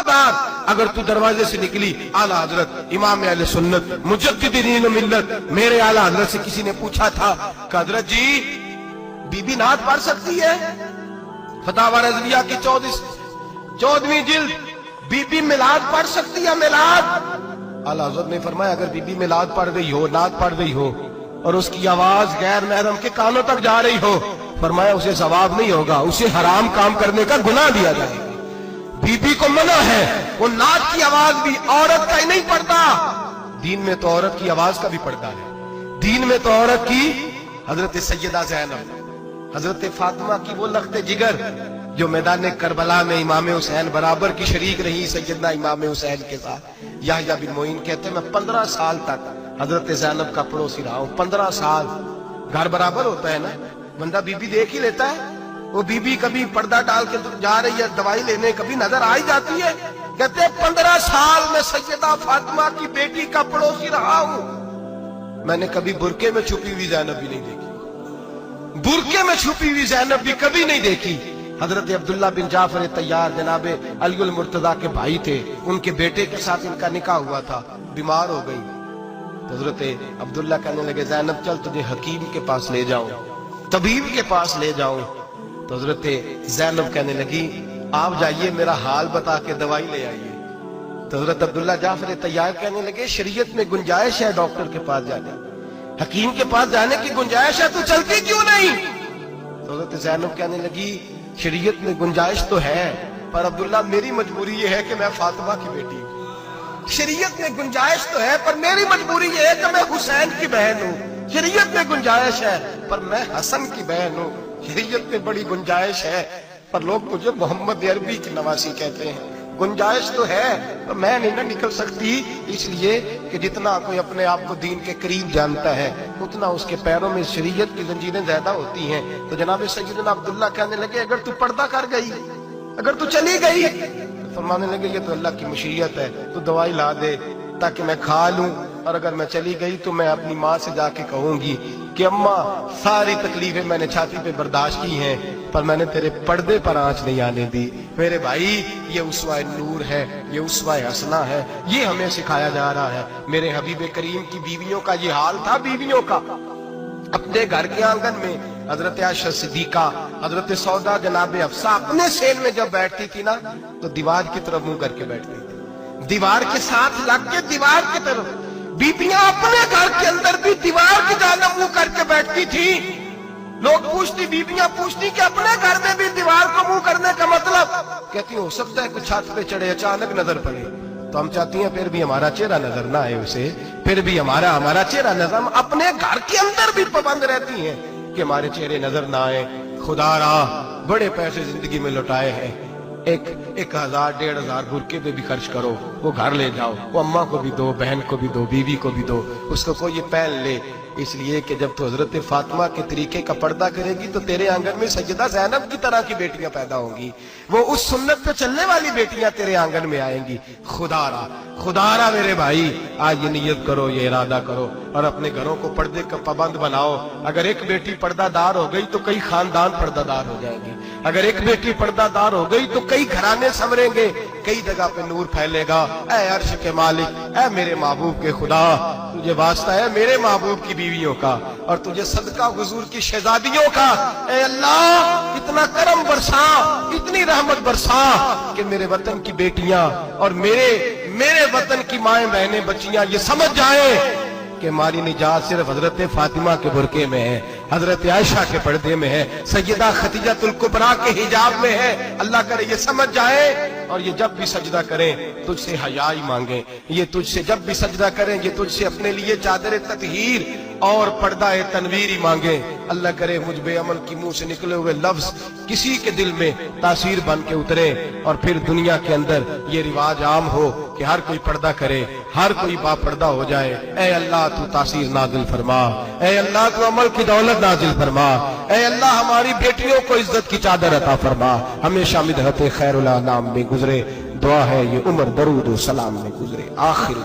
खबरदार अगर तू दरवाजे से निकली, आला हजरत इमाम अहले सुन्नत मुजद्दिदीन मिल्लत मेरे आला हजरत से किसी ने पूछा था कि हजरत जी बीबी नात पढ़ सकती है? फतावा रज़विया की 14वीं जिल्द, बीबी मिलाद पढ़ सकती है? मिलाद। आला हजरत ने फरमाया अगर बीबी मिलाद पढ़ गई हो, नात पढ़ गई हो और उसकी आवाज गैर महरम के कानों तक जा रही हो, फरमाया उसे सवाब नहीं होगा, उसे हराम काम करने का गुनाह दिया जाएगा। बीबी को मना है, वो नात की आवाज भी औरत का ही नहीं पड़ता, दीन में तो औरत की आवाज का भी पड़ता है। दीन में तो औरत की, हजरत सैयदा ज़ैनब, हजरत फातिमा की वो लख्ते जिगर जो मैदान करबला में इमाम हुसैन बराबर की शरीक रही सैयदना इमाम हुसैन के साथ। याह्या बिन मोइन कहते हैं मैं 15 साल तक हजरत ज़ैनब का पड़ोसी रहा हूं। 15 साल, घर बराबर होता है ना, बंदा बीबी देख ही लेता है। वो बीबी कभी पर्दा डाल के जा रही है दवाई लेने, कभी नजर आ ही जाती है। कहते हैं 15 साल में सैयदा फातिमा की बेटी का पड़ोसी रहा हूं, मैंने कभी बुरके में छुपी हुई ज़ैनब भी नहीं देखी, बुरके में छुपी हुई ज़ैनब भी कभी नहीं देखी। हजरत अब्दुल्ला बिन जाफर तैयार जनाबे अली मुर्तजा के भाई थे, उनके बेटे के साथ इनका निकाह हुआ था, बीमार हो गई। तो हजरत अब्दुल्ला कहने लगे ज़ैनब चल तुझे हकीम के पास ले जाऊं, तबीब के पास ले जाऊं। तो हजरत ज़ैनब कहने लगी आप जाइए मेरा हाल बता के दवाई ले आइए। तो हजरत अब्दुल्ला जाफर तैयार कहने लगे शरीयत में गुंजाइश है डॉक्टर के पास जाने, हकीम के पास जाने की गुंजाइश है, तू चलती क्यों नहीं? तो हजरत ज़ैनब कहने लगी शरीयत में गुंजाइश तो है, पर अब्दुल्ला मेरी मजबूरी ये है कि मैं फातिमा की बेटी हूं। शरीयत में गुंजाइश तो है पर मेरी मजबूरी ये है कि मैं हुसैन की बहन हूं। शरीयत में गुंजाइश है पर मैं हसन की बहन हूं। शरीयत में बड़ी गुंजाइश है पर लोग मुझे मोहम्मद अरबी की नवासी कहते हैं। गुंजाइश तो है पर मैं नहीं ना निकल सकती, इसलिए कि जितना कोई अपने आप को दीन के करीब जानता है उतना उसके पैरों में शरीयत की जंजीरें ज्यादा होती हैं। तो जनाब सैयदना अब्दुल्ला कहने लगे अगर तू पर्दा कर गई, अगर तू चली गई, तो फरमाने लगे ये तो अल्लाह की मशीयत है, तू दवाई ला दे ताकि मैं खा लूं, और अगर मैं चली गई तो मैं अपनी माँ से जाके कहूंगी कि अम्मा सारी तकलीफें मैंने छाती पे बर्दाश्त की हैं पर मैंने तेरे पर्दे पर आंच नहीं आने दी। मेरे भाई ये उसवा नूर है, ये उसवा हसना है, ये हमें सिखाया जा रहा है। मेरे हबीब करीम की बीवियों का ये हाल था, बीवियों का अपने घर के आंगन में हजरत आयशा सिद्दीका, हजरत सौदा जनाब हफ्सा अपने सेल में जब बैठती थी ना तो दीवार की तरफ मुंह करके बैठती थी, दीवार के साथ लग के दीवार की तरफ। बीबियां अपने घर के अंदर भी दीवार की जानिब मुंह करके बैठती थी। लोग पूछती, बीबियां पूछती कि अपने घर में भी दीवार को मुंह करने का मतलब? कहती हो सकता है कुछ छत पे चढ़े अचानक नजर पड़े, तो हम चाहती हैं फिर भी हमारा चेहरा नजर ना आए उसे, फिर भी हमारा चेहरा नजर, हम अपने घर के अंदर भी पाबंद रहती हैं कि हमारे चेहरे नजर ना आए। खुदारा बड़े पैसे जिंदगी में लुटाए हैं, 1000 1500 बुरके पे भी खर्च करो, वो घर ले जाओ, वो अम्मा को भी दो, बहन को भी दो, बीवी को भी दो, उसको कोई ये पहन ले। इसलिए कि जब तो हजरत फातिमा के तरीके का पर्दा करेगी तो तेरे आंगन में सैयदा ज़ैनब की तरह की बेटियां पैदा होंगी, वो उस सुन्नत पे चलने वाली बेटियां तेरे आंगन में आएंगी। खुदारा मेरे भाई आज ये नियत करो, ये इरादा करो और अपने घरों को पर्दे का पाबंद बनाओ। अगर एक बेटी पर्दादार हो गई तो कई खानदान पर्दादार हो जाएंगे, अगर एक बेटी पर्दादार हो गई तो कई घराने संवरेंगे, कई जगह पे नूर फैलेगा। ऐ अर्श के मालिक, ऐ मेरे महबूब के खुदा, तुझे वास्ता है मेरे महबूब की बीवियों का और तुझे सदका हुजूर की शहजादियों का। ऐ अल्लाह इतना करम बरसा, इतनी रहमत बरसा कि मेरे वतन की बेटियां और मेरे वतन की माएं बहनें बच्चियां ये समझ जाएं कि हमारी निजात सिर्फ हजरत फातिमा के बुरके में है, हजरत आयशा के पर्दे में है, सैयदा खदीजातुल कुबरा के हिजाब में है। अल्लाह करे ये समझ जाए और ये जब भी सजदा करें तुझसे हयाई मांगे, ये तुझसे जब भी सजदा करें ये तुझसे अपने लिए चादर ततहीर और पर्दा तनवीर मांगे। अल्लाह करे मुझ बेअमल की मुंह से निकले हुए लफ्ज किसी के दिल में तासीर बन के उतरे और फिर दुनिया के अंदर ये रिवाज आम हो कि हर कोई पर्दा करे, हर कोई बापर्दा हो जाए। ऐ अल्लाह तू तासीर नाजिल फरमा, ऐ अल्लाह तू अमल की दौलत नाजिल फरमा, ऐ अल्लाह हमारी बेटियों को इज्जत की चादर अता फरमा, हमेशा मिदहत खैरुल अनाम में गुजरे। दुआ है ये उम्र दरूद सलाम में गुजरे। आखिर